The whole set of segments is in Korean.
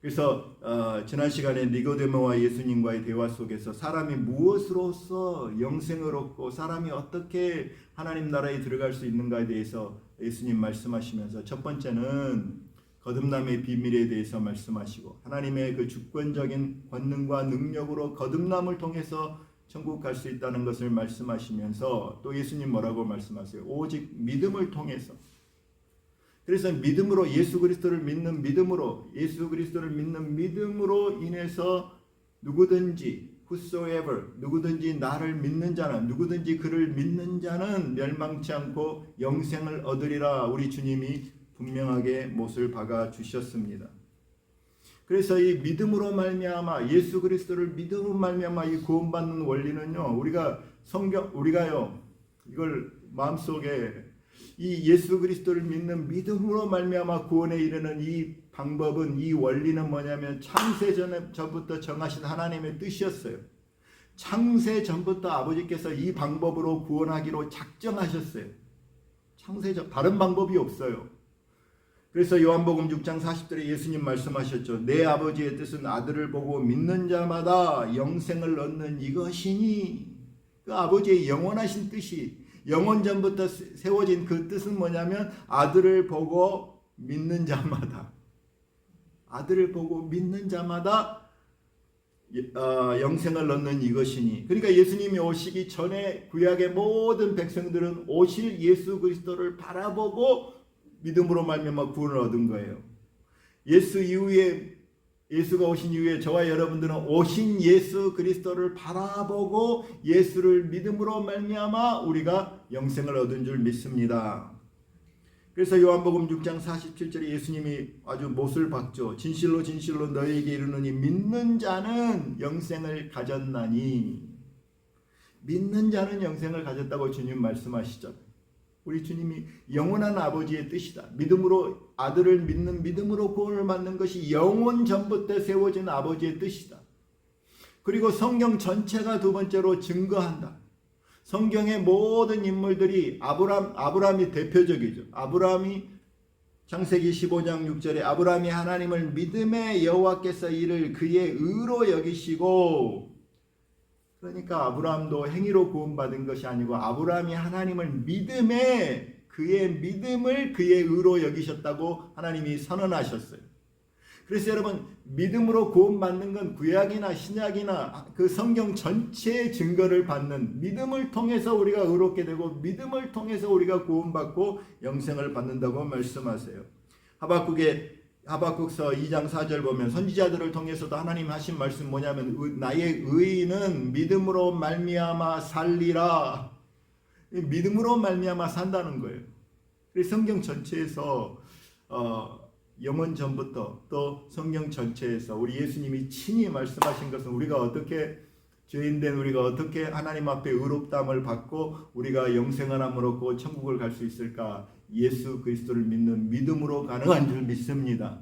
그래서 지난 시간에 니고데모와 예수님과의 대화 속에서 사람이 무엇으로서 영생을 얻고 사람이 어떻게 하나님 나라에 들어갈 수 있는가에 대해서 예수님 말씀하시면서 첫 번째는 거듭남의 비밀에 대해서 말씀하시고 하나님의 그 주권적인 권능과 능력으로 거듭남을 통해서 천국 갈 수 있다는 것을 말씀하시면서 또 예수님 뭐라고 말씀하세요? 오직 믿음을 통해서. 그래서 믿음으로 예수 그리스도를 믿는 믿음으로 인해서 누구든지 whosoever 누구든지 나를 믿는 자는 누구든지 그를 믿는 자는 멸망치 않고 영생을 얻으리라 우리 주님이 분명하게 못을 박아 주셨습니다. 그래서 이 믿음으로 말미암아 예수 그리스도를 믿음으로 말미암아 이 구원받는 원리는요. 우리가요. 이걸 마음속에 이 예수 그리스도를 믿는 믿음으로 말미암아 구원에 이르는 이 방법은 이 원리는 뭐냐면 창세 전부터 정하신 하나님의 뜻이었어요. 창세 전부터 아버지께서 이 방법으로 구원하기로 작정하셨어요. 다른 방법이 없어요. 그래서 요한복음 6장 40절에 예수님 말씀하셨죠. 내 아버지의 뜻은 아들을 보고 믿는 자마다 영생을 얻는 이것이니 그 아버지의 영원하신 뜻이 영원 전부터 세워진 그 뜻은 뭐냐면 아들을 보고 믿는 자마다 영생을 얻는 이것이니 그러니까 예수님이 오시기 전에 구약의 모든 백성들은 오실 예수 그리스도를 바라보고 믿음으로 말미암아 구원을 얻은 거예요. 예수가 오신 이후에 저와 여러분들은 오신 예수 그리스도를 바라보고 예수를 믿음으로 말미암아 우리가 영생을 얻은 줄 믿습니다. 그래서 요한복음 6장 47절에 예수님이 아주 못을 박죠. 진실로 진실로 너희에게 이르노니 믿는 자는 영생을 가졌나니 믿는 자는 영생을 가졌다고 주님 말씀하시죠. 우리 주님이 영원한 아버지의 뜻이다. 믿음으로 아들을 믿는 믿음으로 구원을 받는 것이 영원 전부터 세워진 아버지의 뜻이다. 그리고 성경 전체가 두 번째로 증거한다. 성경의 모든 인물들이 아브라함이 대표적이죠. 아브라함이 창세기 15장 6절에 아브라함이 하나님을 믿음의 여호와께서 이를 그의 의로 여기시고 그러니까 아브라함도 행위로 구원받은 것이 아니고 아브라함이 하나님을 그의 믿음을 그의 의로 여기셨다고 하나님이 선언하셨어요. 그래서 여러분 믿음으로 구원받는 건 구약이나 신약이나 그 성경 전체의 증거를 받는 믿음을 통해서 우리가 의롭게 되고 믿음을 통해서 우리가 구원받고 영생을 받는다고 말씀하세요. 하박국서 2장 4절 보면 선지자들을 통해서도 하나님 하신 말씀 뭐냐면 나의 의인은 믿음으로 말미암아 살리라. 믿음으로 말미암아 산다는 거예요. 그래서 성경 전체에서 영원 전부터 또 성경 전체에서 우리 예수님이 친히 말씀하신 것은 우리가 어떻게 죄인된 우리가 어떻게 하나님 앞에 의롭다함을 받고 우리가 영생을 함을 얻고 천국을 갈 수 있을까? 예수 그리스도를 믿는 믿음으로 가능한 줄 믿습니다.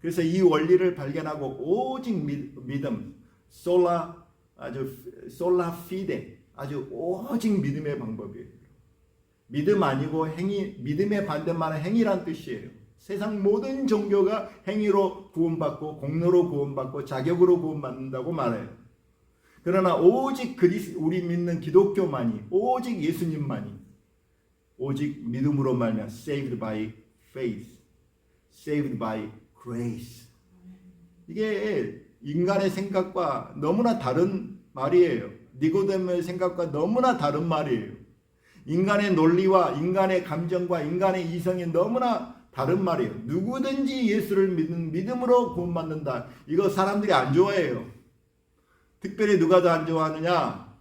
그래서 이 원리를 발견하고 오직 믿음, 솔라 피데, 아주 오직 믿음의 방법이에요. 믿음 아니고 행위, 믿음의 반대말은 행위란 뜻이에요. 세상 모든 종교가 행위로 구원받고 공로로 구원받고 자격으로 구원받는다고 말해요. 그러나 오직 우리 믿는 기독교만이 오직 예수님만이 오직 믿음으로 말미암아 saved by faith, saved by grace. 이게 인간의 생각과 너무나 다른 말이에요. 니고데모의 생각과 너무나 다른 말이에요. 인간의 논리와 인간의 감정과 인간의 이성이 너무나 다른 말이에요. 누구든지 예수를 믿는 믿음으로 구원받는다. 이거 사람들이 안 좋아해요. 특별히 누가 더 안 좋아하느냐?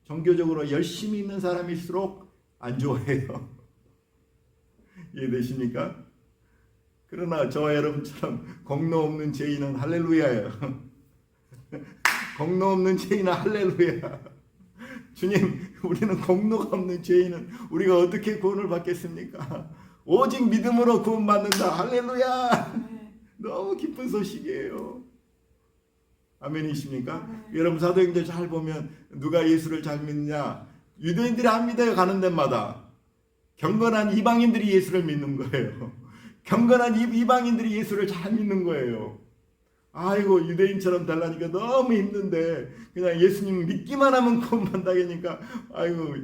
종교적으로 열심히 있는 사람일수록 안 좋아해요. 이해되십니까? 그러나 저와 여러분처럼 공로 없는 죄인은 할렐루야예요. 공로 없는 죄인은 할렐루야. 주님, 우리는 공로가 없는 죄인은 우리가 어떻게 구원을 받겠습니까? 오직 믿음으로 구원받는다. 할렐루야. 너무 기쁜 소식이에요. 아멘이십니까? 여러분 사도행전 잘 보면 누가 예수를 잘 믿느냐? 유대인들이 안 믿어요. 가는 데마다. 경건한 이방인들이 예수를 믿는 거예요. 경건한 이방인들이 예수를 잘 믿는 거예요. 아이고 유대인처럼 달라니까 너무 힘든데 그냥 예수님 믿기만 하면 구원받다니까 아이고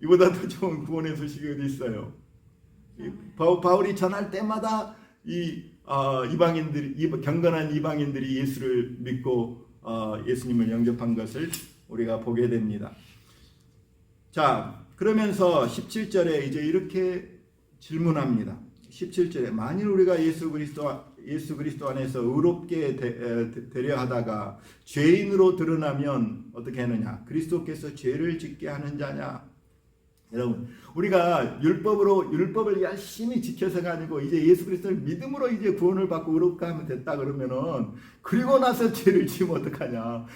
이보다 더 좋은 구원의 소식이 어디 있어요. 바울이 전할 때마다 이방인들이 경건한 이방인들이 예수를 믿고 예수님을 영접한 것을 우리가 보게 됩니다. 자, 그러면서 17절에 이제 이렇게 질문합니다. 17절에 만일 우리가 예수 그리스도 안에서 의롭게 되려 하다가 죄인으로 드러나면 어떻게 하느냐? 그리스도께서 죄를 짓게 하는 자냐? 여러분, 우리가 율법을 열심히 지켜서가 아니고 이제 예수 그리스도를 믿음으로 이제 구원을 받고 의롭게 하면 됐다 그러면은 그리고 나서 죄를 지으면 어떡하냐?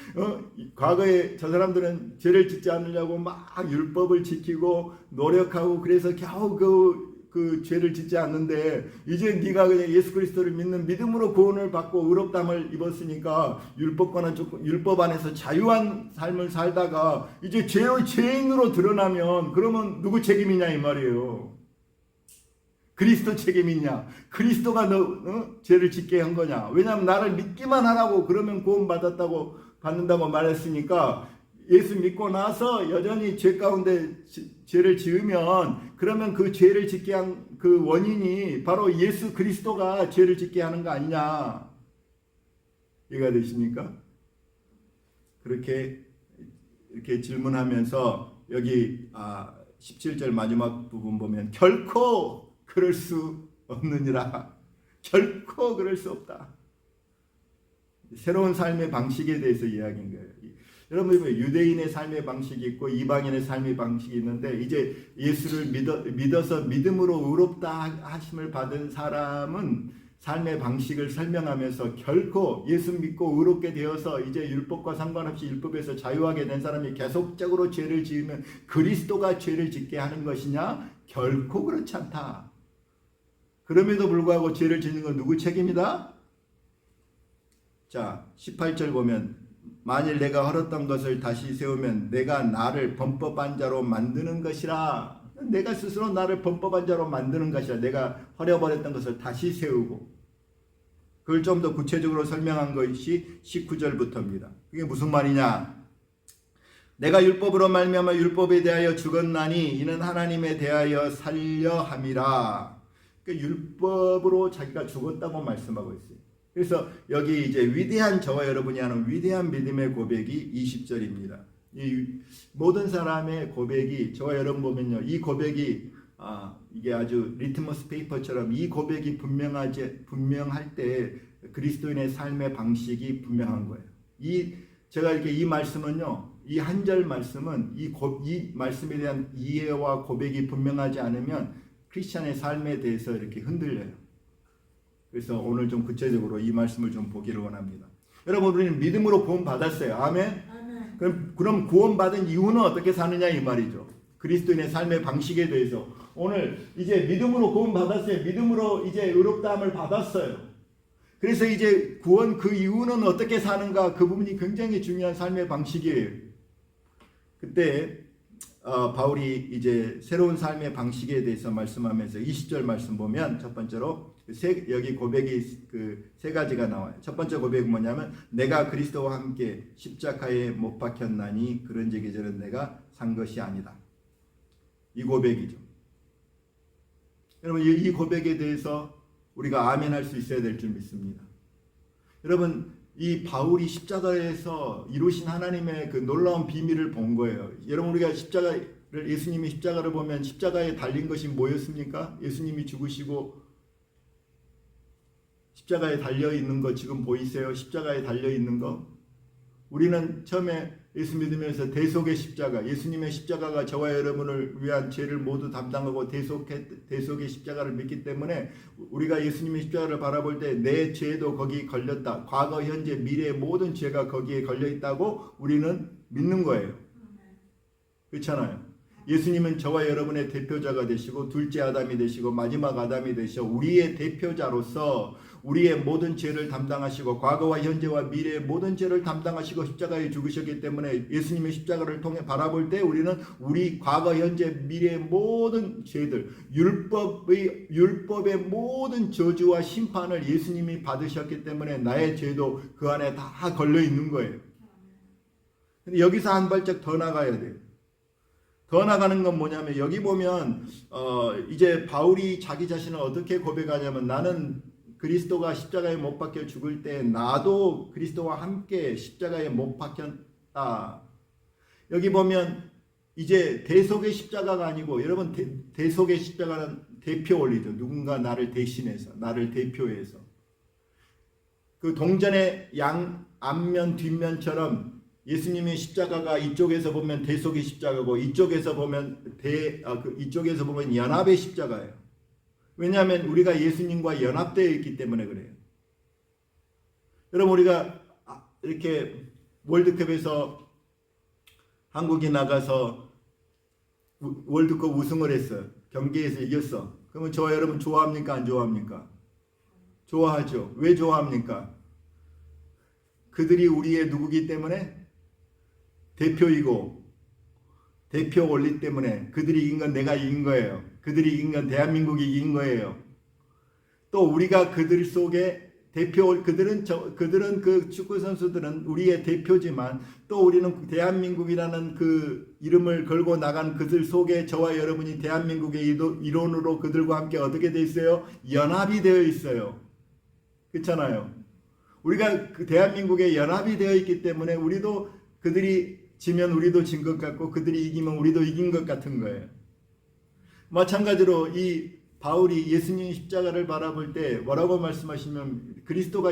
과거에 저 사람들은 죄를 짓지 않으려고 막 율법을 지키고 노력하고 그래서 겨우 그 죄를 짓지 않는데 이제 네가 그냥 예수 그리스도를 믿는 믿음으로 구원을 받고 의롭다함을 입었으니까 율법 안에서 자유한 삶을 살다가 이제 죄인으로 드러나면 그러면 누구 책임이냐 이 말이에요. 그리스도 책임이냐? 그리스도가 너 죄를 짓게 한 거냐? 왜냐하면 나를 믿기만 하라고 그러면 구원 받는다고 말했으니까 예수 믿고 나서 여전히 죄 가운데 죄를 지으면 그러면 그 죄를 짓게 한 그 원인이 바로 예수 그리스도가 죄를 짓게 하는 거 아니냐? 이해가 되십니까? 그렇게 이렇게 질문하면서 여기 17절 마지막 부분 보면 결코 그럴 수 없느니라. 결코 그럴 수 없다. 새로운 삶의 방식에 대해서 이야기인 거예요. 여러분 유대인의 삶의 방식이 있고 이방인의 삶의 방식이 있는데 이제 예수를 믿어서 믿음으로 의롭다 하심을 받은 사람은 삶의 방식을 설명하면서 결코 예수 믿고 의롭게 되어서 이제 율법과 상관없이 율법에서 자유하게 된 사람이 계속적으로 죄를 지으면 그리스도가 죄를 짓게 하는 것이냐? 결코 그렇지 않다. 그럼에도 불구하고 죄를 짓는 건 누구 책임이다? 자, 18절 보면 만일 내가 헐었던 것을 다시 세우면 내가 나를 범법한 자로 만드는 것이라. 내가 스스로 나를 범법한 자로 만드는 것이라. 내가 헐어버렸던 것을 다시 세우고. 그걸 좀 더 구체적으로 설명한 것이 19절부터입니다. 그게 무슨 말이냐? 내가 율법으로 말미암아 율법에 대하여 죽었나니 이는 하나님에 대하여 살려 함이라. 그러니까 율법으로 자기가 죽었다고 말씀하고 있어요. 그래서 여기 이제 위대한 저와 여러분이 하는 위대한 믿음의 고백이 20절입니다. 이 모든 사람의 고백이 저와 여러분 보면요, 이 고백이 이게 아주 리트머스 페이퍼처럼 이 고백이 분명할 때 그리스도인의 삶의 방식이 분명한 거예요. 제가 이렇게 이 말씀은요, 이 한 절 말씀은 이 말씀에 대한 이해와 고백이 분명하지 않으면 크리스찬의 삶에 대해서 이렇게 흔들려요. 그래서 오늘 좀 구체적으로 이 말씀을 좀 보기를 원합니다. 여러분, 우리는 믿음으로 구원 받았어요. 아멘? 그럼 구원 받은 이유는 어떻게 사느냐 이 말이죠. 그리스도인의 삶의 방식에 대해서 오늘 이제 믿음으로 구원 받았어요. 믿음으로 이제 의롭다함을 받았어요. 그래서 이제 구원 그 이유는 어떻게 사는가, 그 부분이 굉장히 중요한 삶의 방식이에요. 그때 바울이 이제 새로운 삶의 방식에 대해서 말씀하면서 20절 말씀 보면 첫 번째로 여기 고백이 그 세 가지가 나와요. 첫 번째 고백은 뭐냐면 내가 그리스도와 함께 십자가에 못 박혔나니 그런즉 이제는 내가 산 것이 아니다. 이 고백이죠. 여러분, 이 고백에 대해서 우리가 아멘할 수 있어야 될 줄 믿습니다. 여러분, 이 바울이 십자가에서 이루신 하나님의 그 놀라운 비밀을 본 거예요. 여러분, 우리가 예수님이 십자가를 보면 십자가에 달린 것이 뭐였습니까? 예수님이 죽으시고 십자가에 달려 있는 거 지금 보이세요? 십자가에 달려 있는 거. 우리는 처음에 예수 믿으면서 대속의 십자가, 예수님의 십자가가 저와 여러분을 위한 죄를 모두 담당하고 대속의 십자가를 믿기 때문에 우리가 예수님의 십자가를 바라볼 때 내 죄도 거기 걸렸다. 과거, 현재, 미래의 모든 죄가 거기에 걸려 있다고 우리는 믿는 거예요. 그렇잖아요. 예수님은 저와 여러분의 대표자가 되시고 둘째 아담이 되시고 마지막 아담이 되시고 우리의 대표자로서 우리의 모든 죄를 담당하시고 과거와 현재와 미래의 모든 죄를 담당하시고 십자가에 죽으셨기 때문에 예수님의 십자가를 통해 바라볼 때 우리는 우리 과거, 현재, 미래의 모든 죄들, 율법의 모든 저주와 심판을 예수님이 받으셨기 때문에 나의 죄도 그 안에 다 걸려 있는 거예요. 근데 여기서 한 발짝 더 나가야 돼요. 더 나가는 건 뭐냐면 여기 보면 이제 바울이 자기 자신을 어떻게 고백하냐면 나는 그리스도가 십자가에 못 박혀 죽을 때 나도 그리스도와 함께 십자가에 못 박혔다. 여기 보면 이제 대속의 십자가가 아니고 여러분 대속의 십자가는 대표 원리죠. 누군가 나를 대신해서 나를 대표해서 그 동전의 양 앞면 뒷면처럼 예수님의 십자가가 이쪽에서 보면 대속의 십자가고 이쪽에서 보면 이쪽에서 보면 연합의 십자가예요. 왜냐하면 우리가 예수님과 연합되어 있기 때문에 그래요. 여러분 우리가 이렇게 월드컵에서 한국이 나가서 월드컵 우승을 했어요. 경기에서 이겼어. 그러면 저와 여러분 좋아합니까? 안 좋아합니까? 좋아하죠. 왜 좋아합니까? 그들이 우리의 누구기 때문에? 대표이고 대표 원리 때문에 그들이 이긴 건 내가 이긴 거예요. 그들이 이긴 건 대한민국이 이긴 거예요. 또 우리가 그들 속에 그들은 그 축구 선수들은 우리의 대표지만 또 우리는 대한민국이라는 그 이름을 걸고 나간 그들 속에 저와 여러분이 대한민국의 일원으로 그들과 함께 어떻게 돼 있어요? 연합이 되어 있어요. 그렇잖아요. 우리가 그 대한민국에 연합이 되어 있기 때문에 우리도 그들이 지면 우리도 진 것 같고 그들이 이기면 우리도 이긴 것 같은 거예요. 마찬가지로 이 바울이 예수님 십자가를 바라볼 때 뭐라고 말씀하시면 그리스도가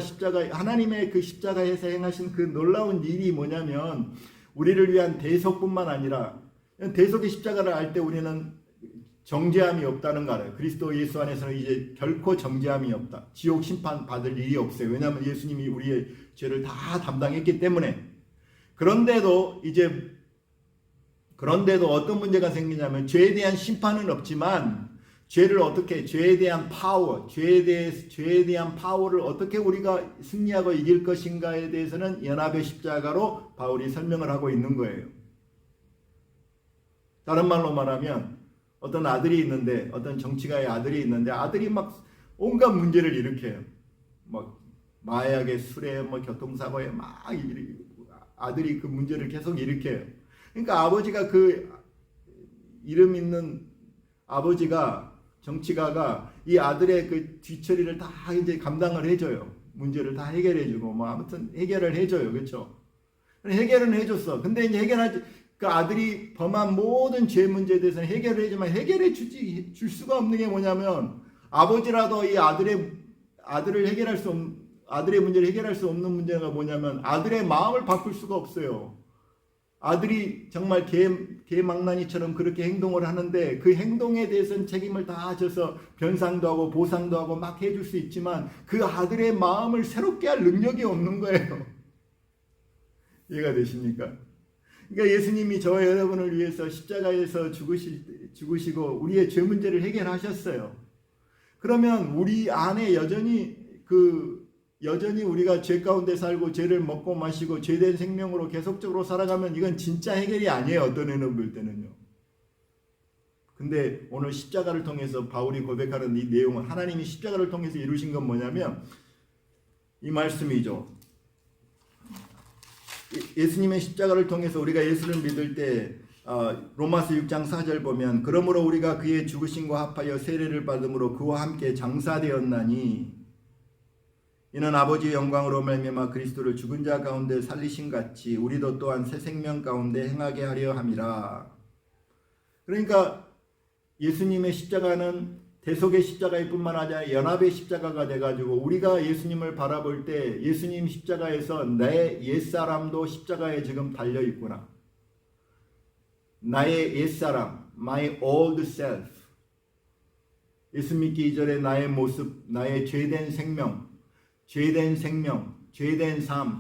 하나님의 그 십자가에서 행하신 그 놀라운 일이 뭐냐면 우리를 위한 대속뿐만 아니라 대속의 십자가를 알 때 우리는 정죄함이 없다는 거 알아요. 그리스도 예수 안에서는 이제 결코 정죄함이 없다. 지옥 심판 받을 일이 없어요. 왜냐하면 예수님이 우리의 죄를 다 담당했기 때문에. 그런데도 어떤 문제가 생기냐면 죄에 대한 심판은 없지만 죄에 대한 파워를 어떻게 우리가 승리하고 이길 것인가에 대해서는 연합의 십자가로 바울이 설명을 하고 있는 거예요. 다른 말로 말하면 어떤 아들이 있는데 어떤 정치가의 아들이 있는데 아들이 막 온갖 문제를 일으켜요. 막 마약에 술에 교통사고에 막 아들이 그 문제를 계속 일으켜요. 그러니까 아버지가 그 이름 있는 아버지가 정치가가 이 아들의 그 뒤처리를 다 이제 감당을 해줘요. 문제를 다 해결해주고 아무튼 해결을 해줘요. 그렇죠? 해결은 해줬어. 근데 이제 그 아들이 범한 모든 죄 문제에 대해서는 해결을 해주지만 해결해 줄 수가 없는 게 뭐냐면 아버지라도 이 아들의 문제를 해결할 수 없는 문제가 뭐냐면 아들의 마음을 바꿀 수가 없어요. 아들이 정말 개망나니처럼 그렇게 행동을 하는데 그 행동에 대해서는 책임을 다 져서 변상도 하고 보상도 하고 막 해줄 수 있지만 그 아들의 마음을 새롭게 할 능력이 없는 거예요. 이해가 되십니까? 그러니까 예수님이 저와 여러분을 위해서 십자가에서 죽으시고 우리의 죄 문제를 해결하셨어요. 그러면 우리 안에 여전히 우리가 죄 가운데 살고 죄를 먹고 마시고 죄된 생명으로 계속적으로 살아가면 이건 진짜 해결이 아니에요. 어떤 애는 볼 때는요. 근데 오늘 십자가를 통해서 바울이 고백하는 이 내용은 하나님이 십자가를 통해서 이루신 건 뭐냐면 이 말씀이죠. 예수님의 십자가를 통해서 우리가 예수를 믿을 때 로마서 6장 4절 보면 그러므로 우리가 그의 죽으심과 합하여 세례를 받음으로 그와 함께 장사되었나니 이는 아버지의 영광으로 말미암아 그리스도를 죽은 자 가운데 살리신 같이 우리도 또한 새 생명 가운데 행하게 하려 함이라. 그러니까 예수님의 십자가는 대속의 십자가일 뿐만 아니라 연합의 십자가가 돼가지고 우리가 예수님을 바라볼 때 예수님 십자가에서 내 옛사람도 십자가에 지금 달려있구나. 나의 옛사람, my old self. 예수 믿기 이전에 나의 모습, 나의 죄된 생명, 죄된 삶,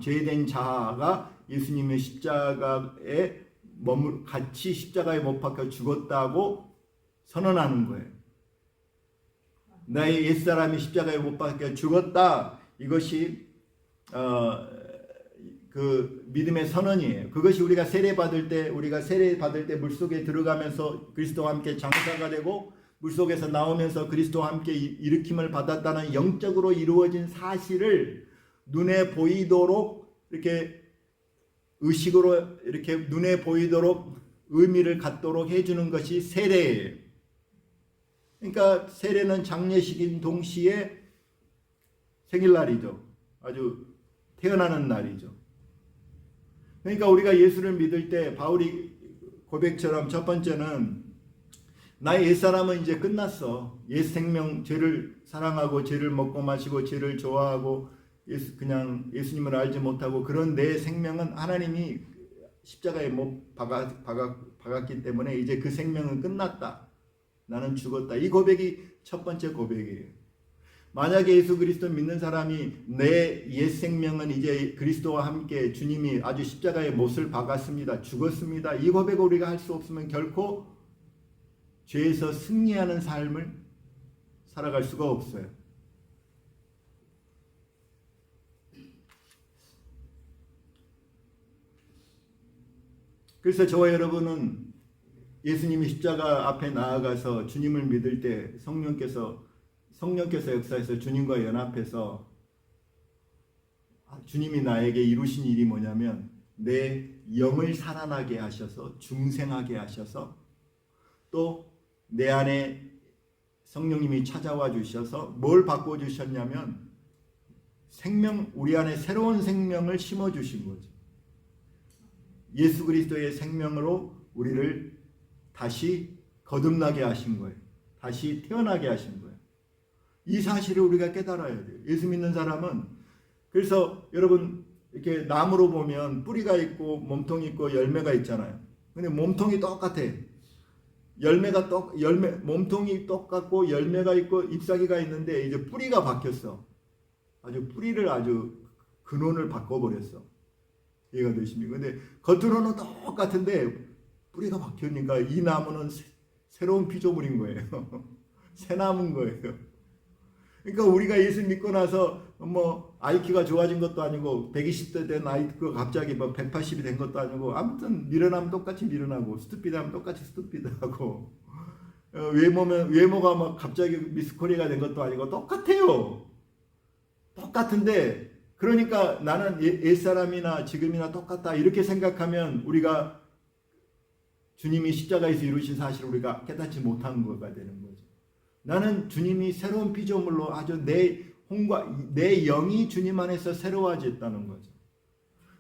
죄된 자아가 예수님의 십자가에 같이 십자가에 못 박혀 죽었다고 선언하는 거예요. 나의 옛사람이 십자가에 못 박혀 죽었다. 이것이 그 믿음의 선언이에요. 그것이 우리가 세례 받을 때 물속에 들어가면서 그리스도와 함께 장사가 되고 물속에서 나오면서 그리스도와 함께 일으킴을 받았다는 영적으로 이루어진 사실을 눈에 보이도록 이렇게 의식으로 이렇게 눈에 보이도록 의미를 갖도록 해주는 것이 세례예요. 그러니까 세례는 장례식인 동시에 생일날이죠. 아주 태어나는 날이죠. 그러니까 우리가 예수를 믿을 때 바울이 고백처럼 첫 번째는 나의 옛사람은 이제 끝났어. 옛 생명, 죄를 사랑하고 죄를 먹고 마시고 죄를 좋아하고 그냥 예수님을 알지 못하고 그런 내 생명은 하나님이 십자가에 못 박았기 때문에 이제 그 생명은 끝났다. 나는 죽었다. 이 고백이 첫 번째 고백이에요. 만약에 예수 그리스도 믿는 사람이 내 옛 생명은 이제 그리스도와 함께 주님이 아주 십자가에 못을 박았습니다. 죽었습니다. 이 고백을 우리가 할 수 없으면 결코 죄에서 승리하는 삶을 살아갈 수가 없어요. 그래서 저와 여러분은 예수님이 십자가 앞에 나아가서 주님을 믿을 때 성령께서 역사해서 주님과 연합해서 주님이 나에게 이루신 일이 뭐냐면 내 영을 살아나게 하셔서 중생하게 하셔서 또 내 안에 성령님이 찾아와 주셔서 뭘 바꿔주셨냐면 우리 안에 새로운 생명을 심어주신 거죠. 예수 그리스도의 생명으로 우리를 다시 거듭나게 하신 거예요. 다시 태어나게 하신 거예요. 이 사실을 우리가 깨달아야 돼요. 예수 믿는 사람은 그래서 여러분 이렇게 나무로 보면 뿌리가 있고 몸통이 있고 열매가 있잖아요. 근데 몸통이 똑같아. 몸통이 똑같고 열매가 있고 잎사귀가 있는데 이제 뿌리가 바뀌었어. 뿌리를 근원을 바꿔버렸어. 이해가 되십니까? 근데 겉으로는 똑같은데 뿌리가 바뀌니까 이 나무는 새로운 피조물인 거예요. 새 나무인 거예요. 그러니까 우리가 예수 믿고 나서 IQ가 좋아진 것도 아니고 120대 된 IQ가 갑자기 180이 된 것도 아니고 아무튼 밀어나면 똑같이 밀어나고 스투피드하면 똑같이 스투피드하고 외모가 갑자기 미스 코리아가 된 것도 아니고 똑같아요. 똑같은데 그러니까 나는 옛사람이나 지금이나 똑같다 이렇게 생각하면 우리가 주님이 십자가에서 이루신 사실을 우리가 깨닫지 못한 거가 되는 거죠. 나는 주님이 새로운 피조물로 아주 내 영이 주님 안에서 새로워졌다는 거죠.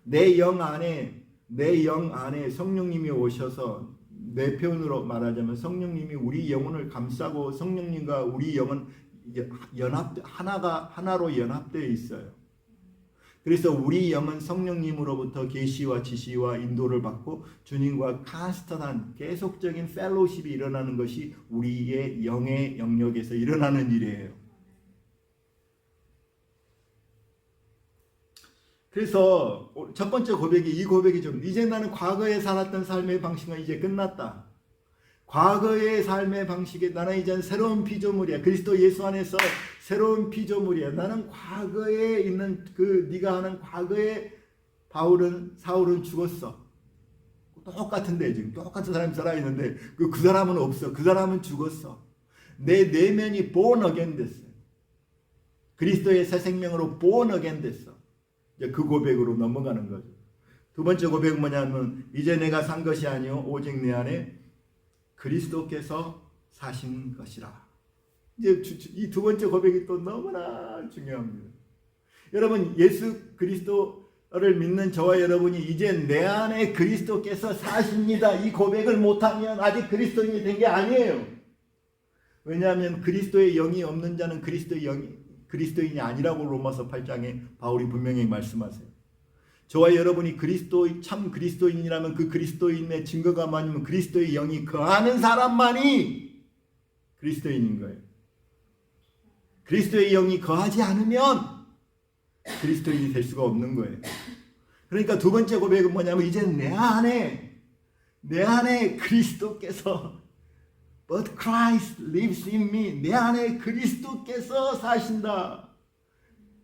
내 영 안에 성령님이 오셔서 내 표현으로 말하자면 성령님이 우리 영혼을 감싸고 성령님과 우리 영은 하나로 연합되어 있어요. 그래서 우리 영은 성령님으로부터 계시와 지시와 인도를 받고 주님과 컨스턴한 계속적인 펠로십이 일어나는 것이 우리의 영의 영역에서 일어나는 일이에요. 그래서 첫 번째 이 고백이 좀 이제 나는 과거에 살았던 삶의 방식은 이제 끝났다. 과거의 삶의 방식에 나는 이제 새로운 피조물이야. 그리스도 예수 안에서 새로운 피조물이야. 나는 과거에 있는 네가 하는 과거에 사울은 죽었어. 똑같은데 지금 똑같은 사람이 살아있는데 그 사람은 없어. 그 사람은 죽었어. 내 내면이 born again 됐어요. 그리스도의 새 생명으로 born again 됐어. 이제 그 고백으로 넘어가는 거죠. 두 번째 고백은 뭐냐면 이제 내가 산 것이 아니요 오직 내 안에 그리스도께서 사신 것이라. 이제 이 두 번째 고백이 또 너무나 중요합니다. 여러분 예수 그리스도를 믿는 저와 여러분이 이제 내 안에 그리스도께서 사십니다. 이 고백을 못하면 아직 그리스도인이 된 게 아니에요. 왜냐하면 그리스도의 영이 없는 자는 그리스도인이 아니라고 로마서 8장에 바울이 분명히 말씀하세요. 저와 여러분이 참 그리스도인이라면 그 그리스도인의 증거가 많으면 그리스도의 영이 거하는 사람만이 그리스도인인 거예요. 그리스도의 영이 거하지 않으면 그리스도인이 될 수가 없는 거예요. 그러니까 두 번째 고백은 뭐냐면 이제 내 안에 그리스도께서 But Christ lives in me. 내 안에 그리스도께서 사신다.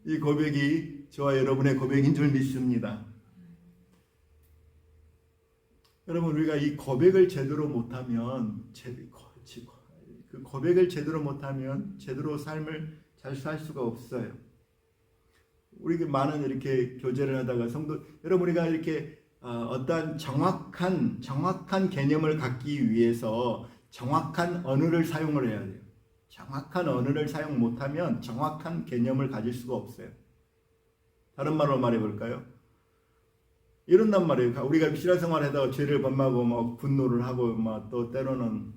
이 고백이 저와 여러분의 고백인 줄 믿습니다. 여러분, 우리가 이 고백을 제대로 못하면 그 고백을 제대로 못하면 제대로 삶을 잘 살 수가 없어요. 우리 많은 이렇게 교제를 하다가 성도 여러분, 우리가 이렇게 어떠한 정확한 개념을 갖기 위해서 정확한 언어를 사용을 해야 돼요. 정확한 언어를 사용 못하면 정확한 개념을 가질 수가 없어요. 다른 말로 말해볼까요? 이런단 말이에요. 우리가 신앙생활 하다가 죄를 범하고 막 분노를 하고 막 또 때로는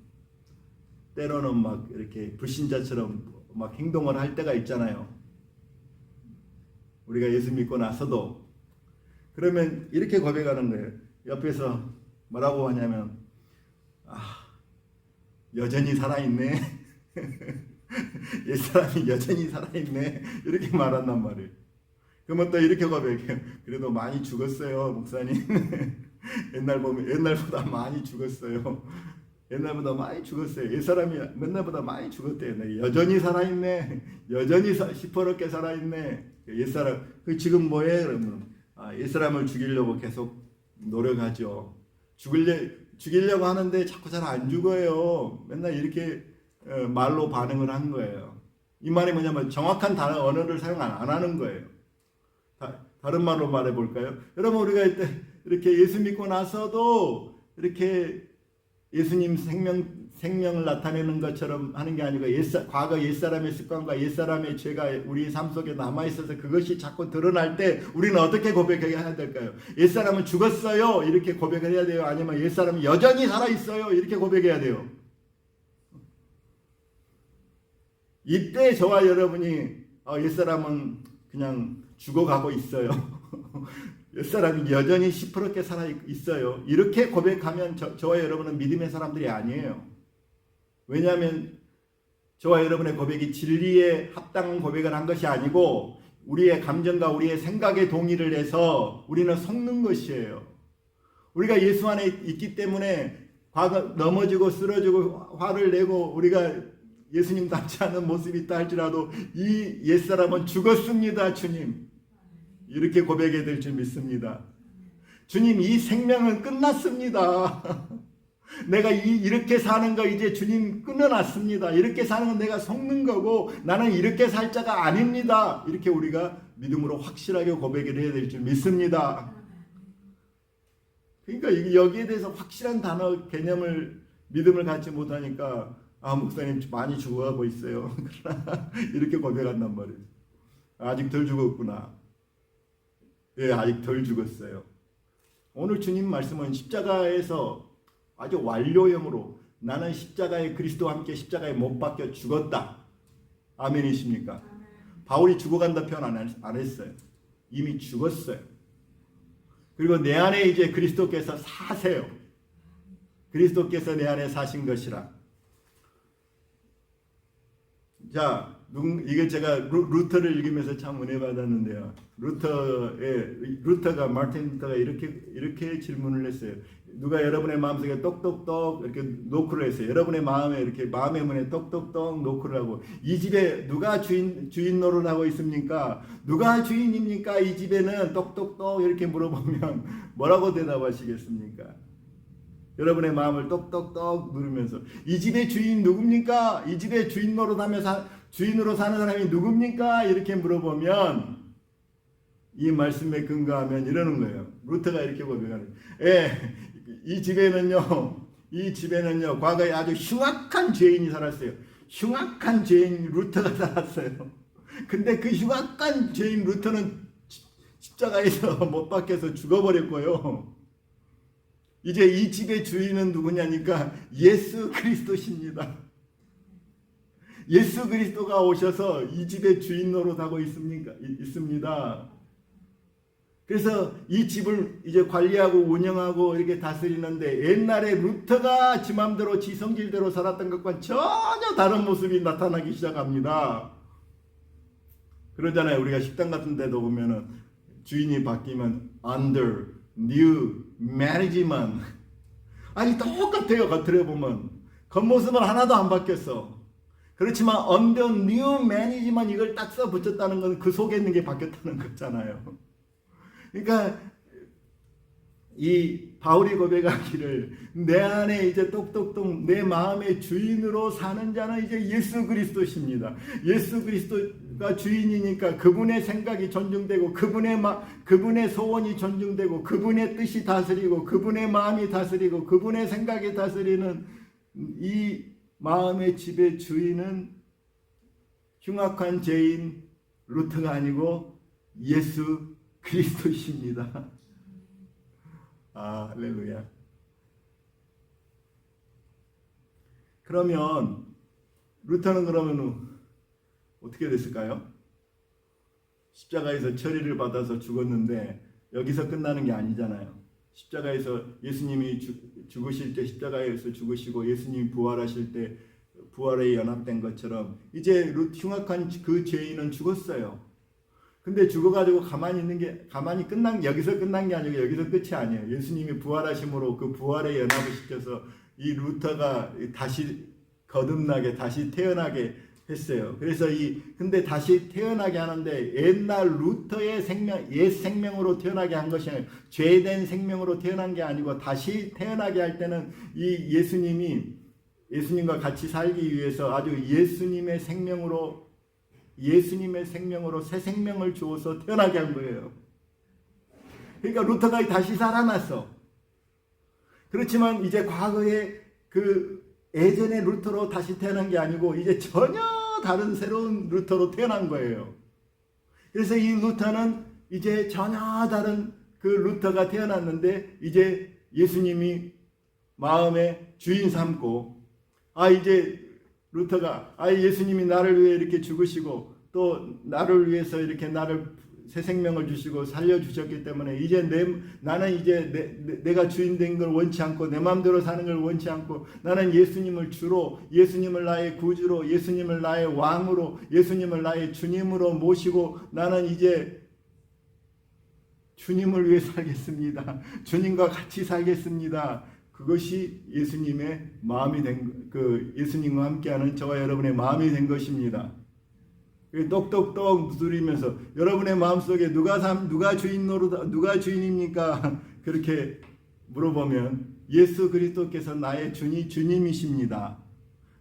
막 이렇게 불신자처럼 막 행동을 할 때가 있잖아요. 우리가 예수 믿고 나서도. 그러면 이렇게 고백하는 거예요. 옆에서 뭐라고 하냐면, 여전히 살아있네. 옛사람이 여전히 살아있네. 이렇게 말한단 말이에요. 그러면 또 이렇게 고백해요. 그래도 많이 죽었어요, 목사님. 옛날보다 많이 죽었어요. 옛날보다 많이 죽었어요. 옛사람이 맨날보다 많이 죽었대요. 여전히 살아있네. 여전히 시퍼렇게 살아있네. 옛사람, 지금 뭐예요? 그러면 옛사람을 죽이려고 계속 노력하죠. 죽이려고 하는데 자꾸 잘 안 죽어요. 맨날 이렇게 말로 반응을 한 거예요. 이 말이 뭐냐면 정확한 단어, 언어를 사용 안 하는 거예요. 다른 말로 말해 볼까요? 여러분, 우리가 이렇게 예수 믿고 나서도 이렇게 예수님 생명을 나타내는 것처럼 하는 게 아니고 과거 옛사람의 습관과 옛사람의 죄가 우리 삶 속에 남아있어서 그것이 자꾸 드러날 때 우리는 어떻게 고백해야 될까요? 옛사람은 죽었어요. 이렇게 고백을 해야 돼요? 아니면 옛사람은 여전히 살아있어요. 이렇게 고백해야 돼요? 이때 저와 여러분이 옛사람은 그냥 죽어가고 있어요. 옛사람이 여전히 시퍼렇게 살아있어요. 이렇게 고백하면 저와 여러분은 믿음의 사람들이 아니에요. 왜냐하면 저와 여러분의 고백이 진리에 합당한 고백을 한 것이 아니고 우리의 감정과 우리의 생각에 동의를 해서 우리는 속는 것이에요. 우리가 예수 안에 있기 때문에 넘어지고 쓰러지고 화를 내고 우리가 예수님 닮지 않은 모습이 있다 할지라도 이 옛사람은 죽었습니다, 주님. 이렇게 고백해야 될 줄 믿습니다. 주님, 이 생명은 끝났습니다. 내가 이렇게 사는 거 이제 주님 끊어놨습니다. 이렇게 사는 건 내가 속는 거고 나는 이렇게 살 자가 아닙니다. 이렇게 우리가 믿음으로 확실하게 고백을 해야 될 줄 믿습니다. 그러니까 여기에 대해서 확실한 단어, 개념을, 믿음을 갖지 못하니까 목사님 많이 죽어가고 있어요. 이렇게 고백한단 말이에요. 아직 덜 죽었구나. 예, 아직 덜 죽었어요. 오늘 주님 말씀은 십자가에서 아주 완료형으로 나는 십자가에 그리스도와 함께 십자가에 못 박혀 죽었다. 아멘이십니까? 바울이 죽어간다 표현 안 했어요. 이미 죽었어요. 그리고 내 안에 이제 그리스도께서 사세요. 그리스도께서 내 안에 사신 것이라. 자, 이게 제가 루터를 읽으면서 참 은혜 받았는데요. 마틴 루터가 이렇게 질문을 했어요. 누가 여러분의 마음속에 똑똑똑 이렇게 노크를 했어요. 여러분의 마음에 이렇게 마음의 문에 똑똑똑 노크를 하고 이 집에 누가 주인 노릇하고 있습니까? 누가 주인입니까? 이 집에는 똑똑똑 이렇게 물어보면 뭐라고 대답하시겠습니까? 여러분의 마음을 똑똑똑 누르면서 이 집의 주인 누굽니까? 이 집의 주인 노릇하면서 주인으로 사는 사람이 누굽니까? 이렇게 물어보면 이 말씀에 근거하면 이러는 거예요. 루터가 이렇게 고백하는 거예요. 이 집에는요 과거에 아주 흉악한 죄인이 살았어요. 흉악한 죄인 루터가 살았어요. 근데 그 흉악한 죄인 루터는 십자가에서 못 박혀서 죽어버렸고요. 이제 이 집의 주인은 누구냐니까 예수 그리스도십니다. 예수 그리스도가 오셔서 이 집의 주인 노릇하고 있습니다. 그래서 이 집을 이제 관리하고 운영하고 이렇게 다스리는데 옛날에 루터가 지 맘대로 지 성질대로 살았던 것과 전혀 다른 모습이 나타나기 시작합니다. 그러잖아요. 우리가 식당 같은 데도 보면은 주인이 바뀌면 under new management 아니 똑같아요. 겉으로 보면 겉모습은 하나도 안 바뀌었어. 그렇지만 언더 뉴 맨이지만 이걸 딱 써 붙였다는 건 그 속에 있는 게 바뀌었다는 거잖아요. 그러니까 이 바울이 고백하기를 내 안에 이제 똑똑똑 내 마음의 주인으로 사는 자는 이제 예수 그리스도십니다. 예수 그리스도가 주인이니까 그분의 생각이 존중되고 그분의 소원이 존중되고 그분의 뜻이 다스리고 그분의 마음이 다스리고 그분의 생각이 다스리는 이 마음의 집의 주인은 흉악한 죄인 루터가 아니고 예수 그리스도십니다. 아, 할렐루야. 그러면 루터는 그러면 어떻게 됐을까요? 십자가에서 처리를 받아서 죽었는데 여기서 끝나는 게 아니잖아요. 십자가에서 예수님이 죽으실 때 십자가에서 죽으시고 예수님이 부활하실 때 부활에 연합된 것처럼 이제 흉악한 그 죄인은 죽었어요. 근데 죽어가지고 가만히 여기서 끝난 게 아니고 여기서 끝이 아니에요. 예수님이 부활하심으로 그 부활에 연합을 시켜서 이 루터가 다시 거듭나게 다시 태어나게 했어요. 그래서 근데 다시 태어나게 하는데 옛날 루터의 옛 생명으로 태어나게 한 것이 아니에요. 죄된 생명으로 태어난 게 아니고 다시 태어나게 할 때는 이 예수님과 같이 살기 위해서 아주 예수님의 생명으로 새 생명을 주어서 태어나게 한 거예요. 그러니까 루터가 다시 살아났어. 그렇지만 이제 과거에 예전의 루터로 다시 태어난 게 아니고 이제 전혀 다른 새로운 루터로 태어난 거예요. 그래서 이 루터는 이제 전혀 다른 그 루터가 태어났는데 이제 예수님이 마음의 주인 삼고 이제 루터가 예수님이 나를 위해 이렇게 죽으시고 또 나를 위해서 이렇게 나를 새 생명을 주시고 살려주셨기 때문에 이제 나는 이제 내가 주인 된 걸 원치 않고 내 마음대로 사는 걸 원치 않고 나는 예수님을 주로 예수님을 나의 구주로 예수님을 나의 왕으로 예수님을 나의 주님으로 모시고 나는 이제 주님을 위해 살겠습니다. 주님과 같이 살겠습니다. 그것이 예수님의 마음이 예수님과 함께하는 저와 여러분의 마음이 된 것입니다. 똑똑똑 두드리면서 여러분의 마음속에 누가 주인입니까? 그렇게 물어보면 예수 그리스도께서 나의 주님이십니다.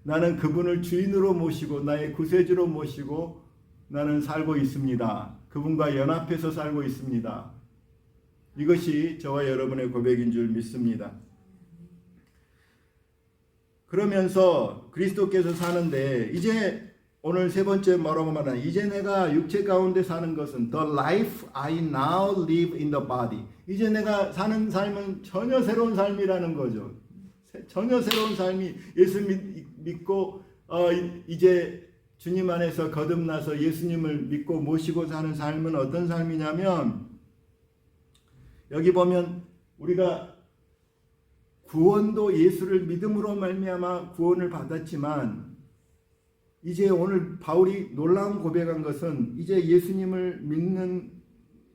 나는 그분을 주인으로 모시고 나의 구세주로 모시고 나는 살고 있습니다. 그분과 연합해서 살고 있습니다. 이것이 저와 여러분의 고백인 줄 믿습니다. 그러면서 그리스도께서 사는데 이제 오늘 세 번째 뭐라고 말하나 이제 내가 육체 가운데 사는 것은 the life I now live in the body. 이제 내가 사는 삶은 전혀 새로운 삶이라는 거죠. 전혀 새로운 삶이 예수 믿고 이제 주님 안에서 거듭나서 예수님을 믿고 모시고 사는 삶은 어떤 삶이냐면 여기 보면 우리가 구원도 예수를 믿음으로 말미암아 구원을 받았지만 이제 오늘 바울이 놀라운 고백한 것은 이제 예수님을 믿는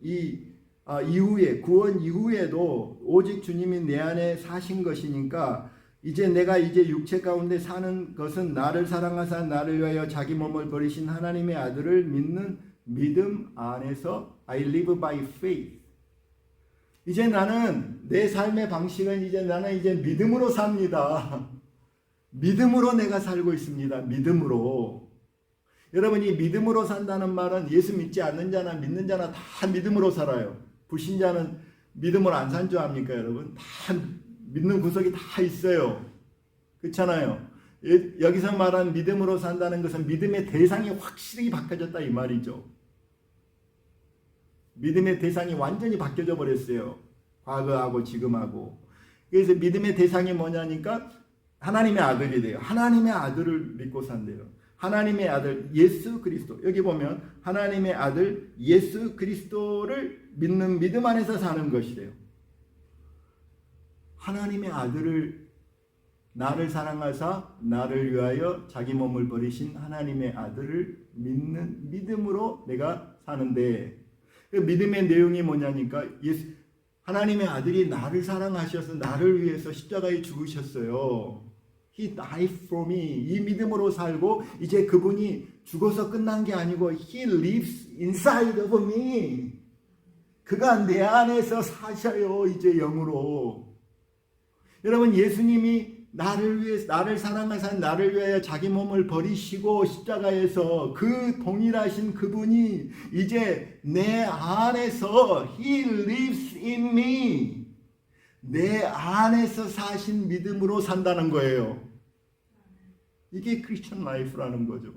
이후에 구원 이후에도 오직 주님이 내 안에 사신 것이니까 이제 내가 이제 육체 가운데 사는 것은 나를 사랑하사 나를 위하여 자기 몸을 버리신 하나님의 아들을 믿는 믿음 안에서 I live by faith. 이제 나는 내 삶의 방식은 나는 이제 믿음으로 삽니다. 믿음으로 내가 살고 있습니다. 믿음으로. 여러분 이 믿음으로 산다는 말은 예수 믿지 않는 자나 믿는 자나 다 믿음으로 살아요. 불신자는 믿음으로 안 산 줄 압니까 여러분? 다 믿는 구석이 다 있어요. 그렇잖아요. 여기서 말한 믿음으로 산다는 것은 믿음의 대상이 확실히 바뀌어졌다 이 말이죠. 믿음의 대상이 완전히 바뀌어져 버렸어요. 과거하고 지금하고. 그래서 믿음의 대상이 뭐냐니까 하나님의 아들이 돼요. 하나님의 아들을 믿고 산대요. 하나님의 아들 예수 그리스도. 여기 보면 하나님의 아들 예수 그리스도를 믿는 믿음 안에서 사는 것이래요. 하나님의 아들을 나를 사랑하사 나를 위하여 자기 몸을 버리신 하나님의 아들을 믿는 믿음으로 내가 사는데 그 믿음의 내용이 뭐냐니까 하나님의 아들이 나를 사랑하셔서 나를 위해서 십자가에 죽으셨어요. He died for me. 이 믿음으로 살고 이제 그분이 죽어서 끝난 게 아니고 He lives inside of me. 그가 내 안에서 사셔요. 이제 영으로. 여러분 예수님이 나를 사랑하사 나를 위하여 자기 몸을 버리시고 십자가에서 그 동일하신 그분이 이제 내 안에서 He lives in me. 내 안에서 사신 믿음으로 산다는 거예요. 이게 크리스천 라이프라는 거죠.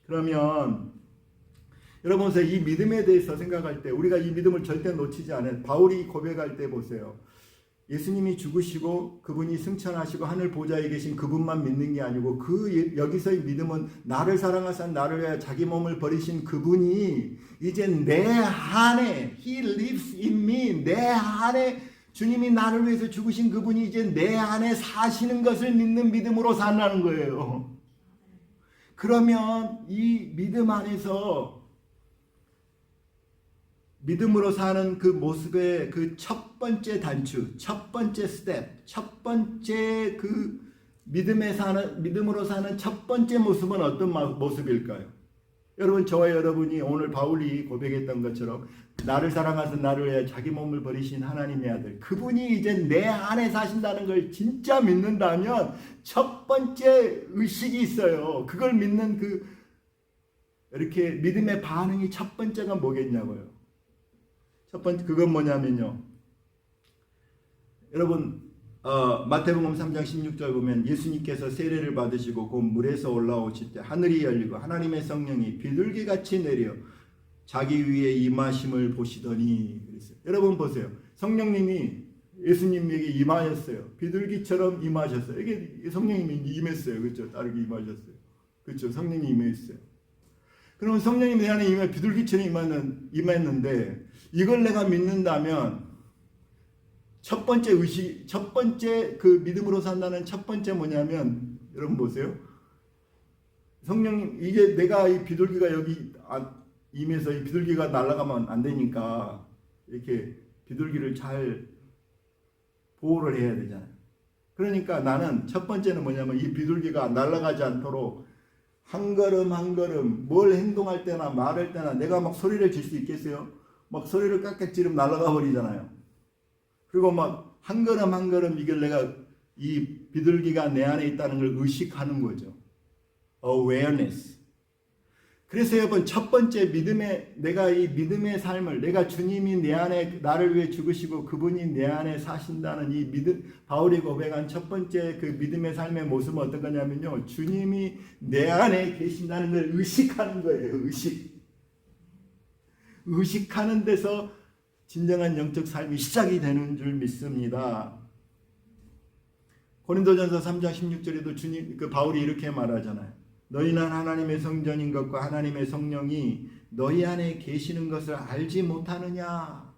그러면 여러분 이 믿음에 대해서 생각할 때 우리가 이 믿음을 절대 놓치지 않아요. 바울이 고백할 때 보세요. 예수님이 죽으시고 그분이 승천하시고 하늘 보좌에 계신 그분만 믿는 게 아니고 여기서의 믿음은 나를 사랑하사 나를 위하여 자기 몸을 버리신 그분이 이제 내 안에 He lives in me. 내 안에 주님이 나를 위해서 죽으신 그분이 이제 내 안에 사시는 것을 믿는 믿음으로 산다는 거예요. 그러면 이 믿음 안에서 믿음으로 사는 그 모습의 그 첫 번째 단추, 첫 번째 스텝, 첫 번째 그 믿음으로 사는 첫 번째 모습은 어떤 모습일까요? 여러분 저와 여러분이 오늘 바울이 고백했던 것처럼 나를 사랑하사 나를 위해 자기 몸을 버리신 하나님의 아들 그분이 이제 내 안에 사신다는 걸 진짜 믿는다면 첫 번째 의식이 있어요. 그걸 믿는 그 이렇게 믿음의 반응이 첫 번째가 뭐겠냐고요. 첫 번째 그건 뭐냐면요. 여러분 마태복음 3장 16절 보면 예수님께서 세례를 받으시고 곧 물에서 올라오실 때 하늘이 열리고 하나님의 성령이 비둘기같이 내려 자기 위에 임하심을 보시더니 그랬어요. 여러분 보세요. 성령님이 예수님에게 임하셨어요. 비둘기처럼 임하셨어요. 이게 성령님이 임했어요. 그렇죠? 따르게 임하셨어요. 그렇죠? 성령이 임했어요. 그러면 성령이 내 안에 임해 비둘기처럼 임했는데 이걸 내가 믿는다면 첫 번째 의식, 첫 번째 그 믿음으로 산다는 첫 번째 뭐냐면 여러분 보세요. 성령님 이게 내가 이 비둘기가 여기 임해서 이 비둘기가 날아가면 안 되니까 이렇게 비둘기를 잘 보호를 해야 되잖아요. 그러니까 나는 첫 번째는 뭐냐면 이 비둘기가 날아가지 않도록 한 걸음 한 걸음 뭘 행동할 때나 말할 때나 내가 막 소리를 질 수 있겠어요? 막 소리를 깍깍 지르면 날아가 버리잖아요. 그리고 막 한 걸음 한 걸음 이걸 내가 이 비둘기가 내 안에 있다는 걸 의식하는 거죠. awareness. 그래서 여러분 첫 번째 내가 이 믿음의 삶을 내가 주님이 내 안에 나를 위해 죽으시고 그분이 내 안에 사신다는 이 바울이 고백한 첫 번째 그 믿음의 삶의 모습은 어떤 거냐면요. 주님이 내 안에 계신다는 걸 의식하는 거예요. 의식하는 데서 진정한 영적 삶이 시작이 되는 줄 믿습니다. 고린도전서 3장 16절에도 바울이 이렇게 말하잖아요. 너희는 하나님의 성전인 것과 하나님의 성령이 너희 안에 계시는 것을 알지 못하느냐.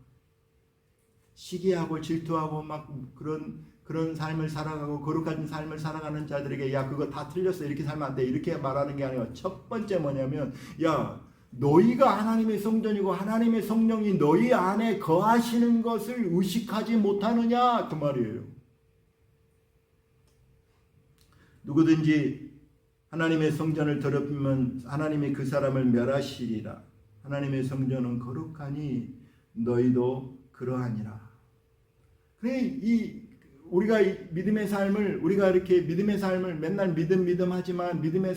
시기하고 질투하고 막 그런 삶을 살아가고 거룩한 삶을 살아가는 자들에게 야 그거 다 틀렸어 이렇게 살면 안 돼 이렇게 말하는 게 아니라 첫 번째 뭐냐면 야 너희가 하나님의 성전이고 하나님의 성령이 너희 안에 거하시는 것을 의식하지 못하느냐 그 말이에요. 누구든지 하나님의 성전을 더럽히면 하나님이 그 사람을 멸하시리라. 하나님의 성전은 거룩하니 너희도 그러하니라. 그래 우리가 믿음의 삶을 맨날 믿음 하지만 믿음의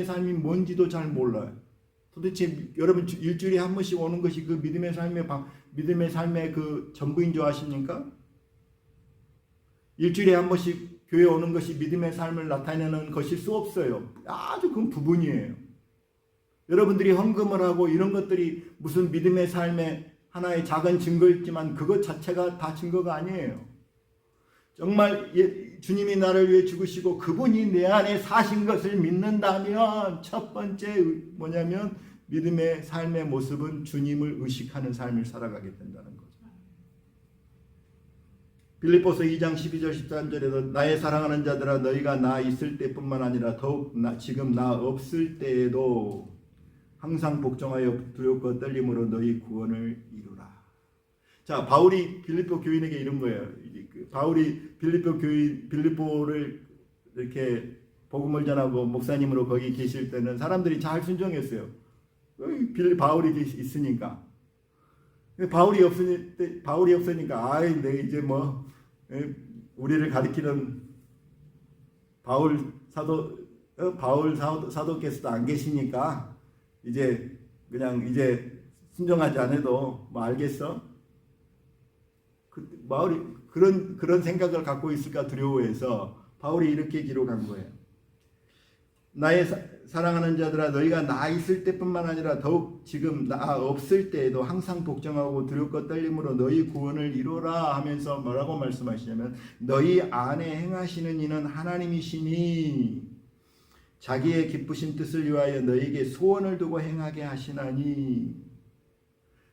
삶이 뭔지도 잘 몰라요. 도대체 여러분 일주일에 한 번씩 오는 것이 그 믿음의 삶의 그 전부인 줄 아십니까? 일주일에 한 번씩 교회 오는 것이 믿음의 삶을 나타내는 것일 수 없어요. 아주 그건 부분이에요. 여러분들이 헌금을 하고 이런 것들이 무슨 믿음의 삶의 하나의 작은 증거였지만 그것 자체가 다 증거가 아니에요. 정말 주님이 나를 위해 죽으시고 그분이 내 안에 사신 것을 믿는다면 첫 번째 뭐냐면 믿음의 삶의 모습은 주님을 의식하는 삶을 살아가게 된다는 거죠. 빌립보서 2장 12절 13절에도 나의 사랑하는 자들아 너희가 나 있을 때뿐만 아니라 더욱 지금 나 없을 때에도 항상 복종하여 두렵고 떨림으로 너희 구원을 이루라. 자, 바울이 빌립보 교인에게 이런 거예요. 바울이 빌립보를 이렇게 복음을 전하고 목사님으로 거기 계실 때는 사람들이 잘 순종했어요. 바울이 있으니까. 바울이 없으니까 내 이제 뭐 우리를 가리키는 바울 사도께서도 안 계시니까 이제 그냥 이제 순종하지 않아도 뭐 알겠어? 바울이 그런 생각을 갖고 있을까 두려워해서 바울이 이렇게 기록한 거예요. 나의 사랑하는 자들아, 너희가 나 있을 때뿐만 아니라 더욱 지금 나 없을 때에도 항상 복종하고 두렵고 떨림으로 너희 구원을 이루라 하면서 뭐라고 말씀하시냐면, 너희 안에 행하시는 이는 하나님이시니 자기의 기쁘신 뜻을 위하여 너희에게 소원을 두고 행하게 하시나니.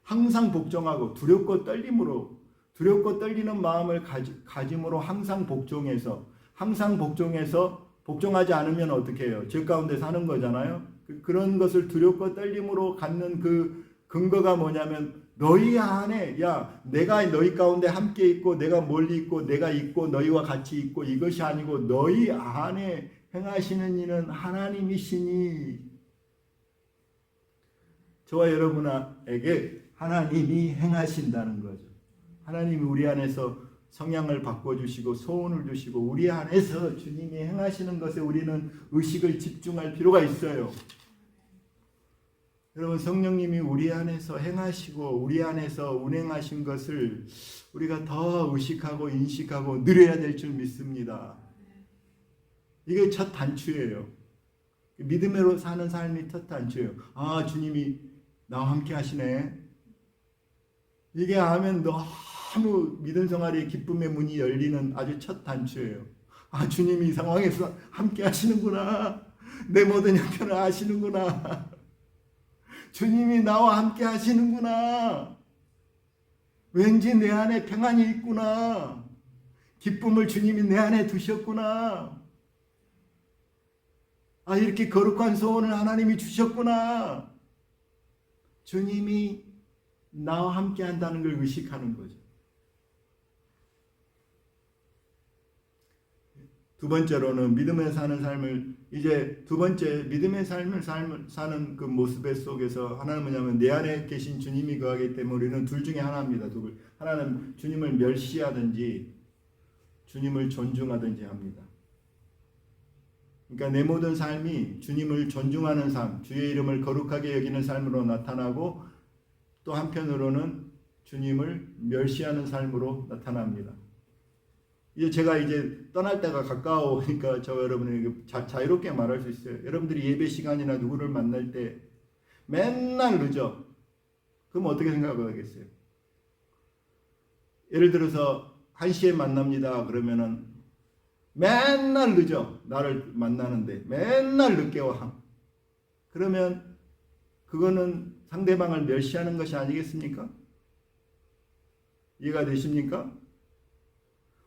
항상 복종하고 두렵고 떨리는 마음을 가짐으로 항상 복종해서 복종하지 않으면 어떻게 해요? 죄 가운데 사는 거잖아요. 그런 것을 두렵고 떨림으로 갖는 그 근거가 뭐냐면, 너희 안에, 내가 너희 가운데 함께 있고 내가 멀리 있고 내가 있고 너희와 같이 있고 이것이 아니고 너희 안에 행하시는 이는 하나님이시니. 저와 여러분에게 하나님이 행하신다는 거죠. 하나님이 우리 안에서 성향을 바꿔주시고 소원을 주시고 우리 안에서 주님이 행하시는 것에 우리는 의식을 집중할 필요가 있어요. 여러분, 성령님이 우리 안에서 행하시고 우리 안에서 운행하신 것을 우리가 더 의식하고 인식하고 누려야 될 줄 믿습니다. 이게 첫 단추예요. 믿음으로 사는 삶이 첫 단추예요. 주님이 나와 함께 하시네. 이게 하면 너무 믿음 생활의 기쁨의 문이 열리는 아주 첫 단추예요. 주님이 이 상황에서 함께 하시는구나. 내 모든 형편을 아시는구나. 주님이 나와 함께 하시는구나. 왠지 내 안에 평안이 있구나. 기쁨을 주님이 내 안에 두셨구나. 이렇게 거룩한 소원을 하나님이 주셨구나. 주님이 나와 함께 한다는 걸 의식하는 거죠. 두 번째로는 믿음에 사는 삶을, 이제 두 번째 믿음의 삶을 사는 그 모습의 속에서 하나는 뭐냐면, 내 안에 계신 주님이 거하기 때문에 우리는 둘 중에 하나입니다. 하나는 주님을 멸시하든지 주님을 존중하든지 합니다. 그러니까 내 모든 삶이 주님을 존중하는 삶, 주의 이름을 거룩하게 여기는 삶으로 나타나고, 또 한편으로는 주님을 멸시하는 삶으로 나타납니다. 이제 제가 떠날 때가 가까우니까 저와 여러분에게 자유롭게 말할 수 있어요. 여러분들이 예배 시간이나 누구를 만날 때 맨날 늦어. 그럼 어떻게 생각하겠어요? 예를 들어서 1시에 만납니다. 그러면은 맨날 늦어. 나를 만나는데 맨날 늦게 와. 그러면 그거는 상대방을 멸시하는 것이 아니겠습니까? 이해가 되십니까?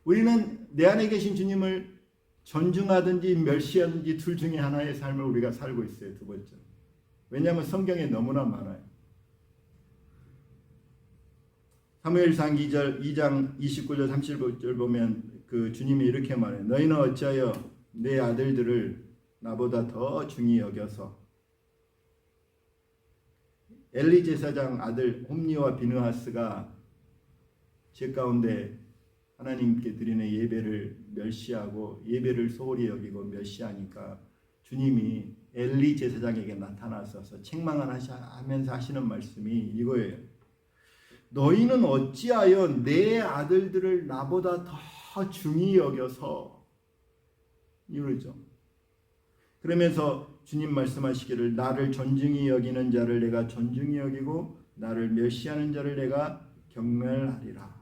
우리는 내 안에 계신 주님을 존중하든지 멸시하든지 둘 중에 하나의 삶을 우리가 살고 있어요. 두 번째. 왜냐하면 성경에 너무나 많아요. 사무엘상 2장 29절 30절 보면 그 주님이 이렇게 말해요. 너희는 어찌하여 내 아들들을 나보다 더 중히 여겨서. 엘리 제사장 아들 홈리와 비느하스가 죄 가운데 하나님께 드리는 예배를 멸시하고 예배를 소홀히 여기고 멸시하니까 주님이 엘리 제사장에게 나타나셔서 책망을 하면서 하시는 말씀이 이거예요. 너희는 어찌하여 내 아들들을 나보다 더 중히 여겨서, 이러죠. 그러면서 주님 말씀하시기를, 나를 존중히 여기는 자를 내가 존중히 여기고 나를 멸시하는 자를 내가 경멸하리라.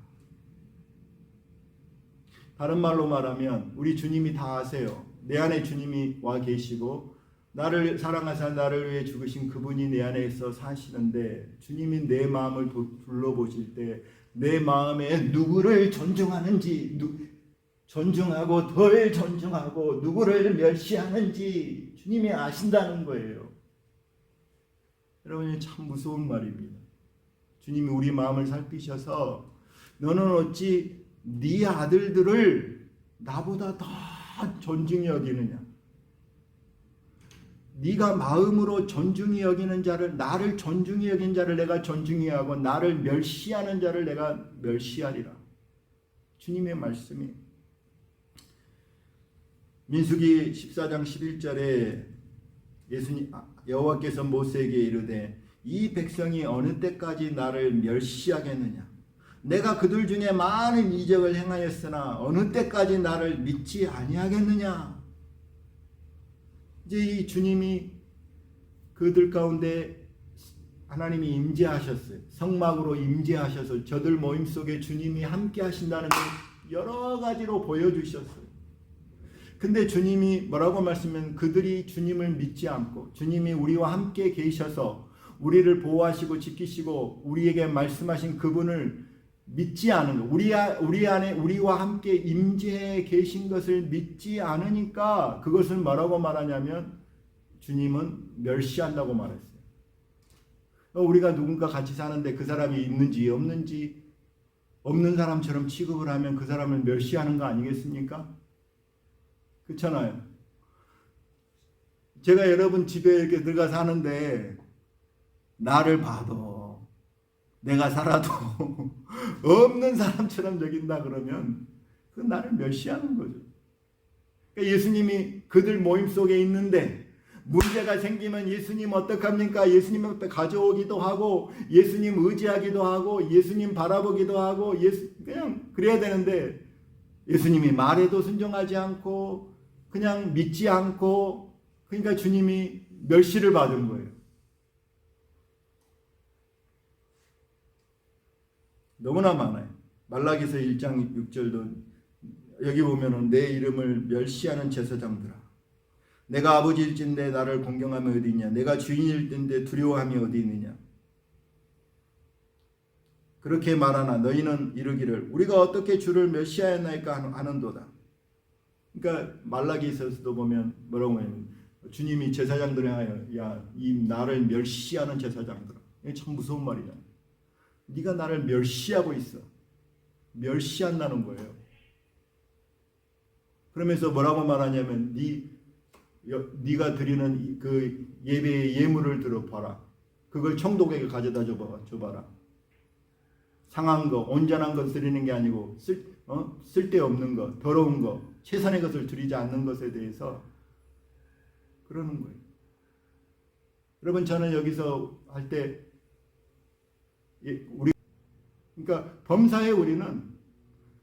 다른 말로 말하면 우리 주님이 다 아세요. 내 안에 주님이 와 계시고 나를 사랑하사 나를 위해 죽으신 그분이 내 안에서 사시는데, 주님이 내 마음을 둘러보실 때 내 마음에 누구를 존중하는지, 존중하고 덜 존중하고 누구를 멸시하는지 주님이 아신다는 거예요. 여러분, 참 무서운 말입니다. 주님이 우리 마음을 살피셔서 너는 어찌 네 아들들을 나보다 더 존중히 여기느냐. 네가 마음으로 존중히 여기는 자를, 나를 존중히 여긴 자를 내가 존중히 하고 나를 멸시하는 자를 내가 멸시하리라. 주님의 말씀이 민수기 14장 11절에 여호와께서 모세에게 이르되 이 백성이 어느 때까지 나를 멸시하겠느냐. 내가 그들 중에 많은 이적을 행하였으나 어느 때까지 나를 믿지 아니하겠느냐. 이제 이 주님이 그들 가운데 하나님이 임재하셨어요. 성막으로 임재하셔서 저들 모임 속에 주님이 함께 하신다는 걸 여러 가지로 보여주셨어요. 근데 주님이 뭐라고 말씀하면 그들이 주님을 믿지 않고 주님이 우리와 함께 계셔서 우리를 보호하시고 지키시고 우리에게 말씀하신 그분을 믿지 않은 것, 우리 안에 우리와 함께 임재해 계신 것을 믿지 않으니까 그것을 뭐라고 말하냐면 주님은 멸시한다고 말했어요. 우리가 누군가 같이 사는데 그 사람이 있는지 없는지 없는 사람처럼 취급을 하면 그 사람을 멸시하는 거 아니겠습니까? 그렇잖아요. 제가 여러분 집에 이렇게 들어가 사는데 나를 봐도 내가 살아도 없는 사람처럼 여긴다 그러면 그건 나를 멸시하는 거죠. 그러니까 예수님이 그들 모임 속에 있는데 문제가 생기면 예수님 어떡합니까? 예수님 앞에 가져오기도 하고 예수님 의지하기도 하고 예수님 바라보기도 하고 그냥 그래야 되는데 예수님이 말에도 순종하지 않고 그냥 믿지 않고 그러니까 주님이 멸시를 받은 거예요. 너무나 많아요. 말라기서 1장 6절도 여기 보면은 내 이름을 멸시하는 제사장들아 내가 아버지일진데 나를 공경함이 어디 있냐 내가 주인일진데 두려워함이 어디 있느냐 그렇게 말하나 너희는 이르기를 우리가 어떻게 주를 멸시하였나이까 하는도다. 그러니까 말라기서도 보면 뭐라고 하냐면 주님이 제사장들에 하여 야 이 나를 멸시하는 제사장들아 이게 참 무서운 말이잖아. 네가 나를 멸시하고 있어. 멸시한다는 거예요. 그러면서 뭐라고 말하냐면 네가 드리는 그 예배의 예물을 들어봐라. 그걸 총독에게 가져다 줘봐라. 상한 거, 온전한 것 드리는 게 아니고 쓸데없는 것, 더러운 것, 최선의 것을 드리지 않는 것에 대해서 그러는 거예요. 여러분 저는 여기서 할 때 그러니까 범사에 우리는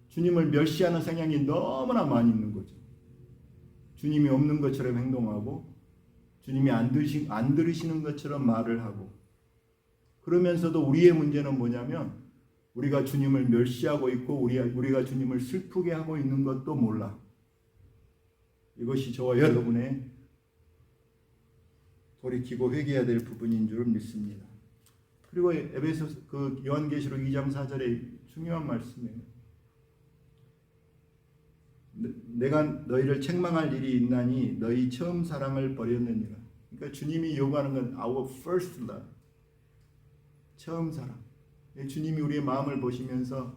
주님을 멸시하는 성향이 너무나 많이 있는 거죠. 주님이 없는 것처럼 행동하고 주님이 안 들으시는 것처럼 말을 하고 그러면서도 우리의 문제는 뭐냐면 우리가 주님을 멸시하고 있고 우리가 주님을 슬프게 하고 있는 것도 몰라. 이것이 저와 여러분의 돌이키고 회개해야 될 부분인 줄 믿습니다. 그리고 에베소서 그 요한계시록 2장 4절에 중요한 말씀이에요. 내가 너희를 책망할 일이 있나니 너희 처음 사랑을 버렸느니라. 그러니까 주님이 요구하는 건 our first love. 처음 사랑. 주님이 우리의 마음을 보시면서